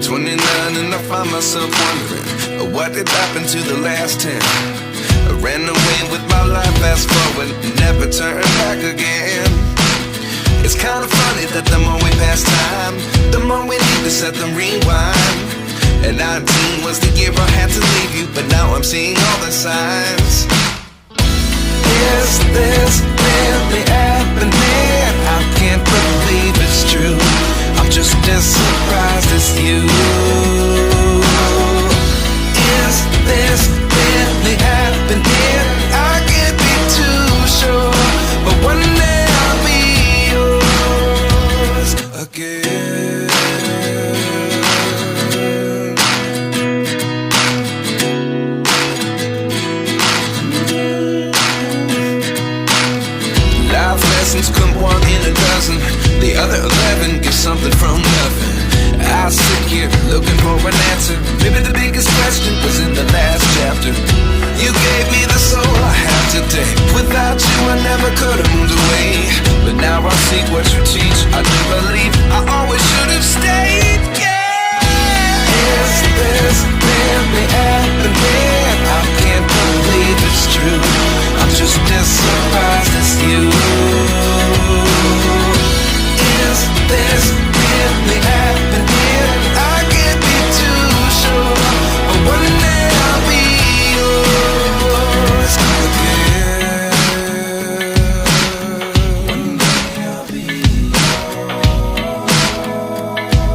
29 and I find myself wondering, what did happen to the last 10? I ran away with my life, fast forward, never turn back again. It's kind of funny that the more we pass time, the more we need to set them rewind. And 19 was the year I had to leave you, but now I'm seeing all the signs. Is this really happening? I can't believe it's true. I'm just as surprised as you. Is this really happening? I can't be too sure, but one day I'll be yours again. Life lessons come one in a dozen. The other 11 get something from nothing. I sit here looking for an answer. Maybe the biggest question was in the last chapter. You gave me the soul I have today. Without you I never could have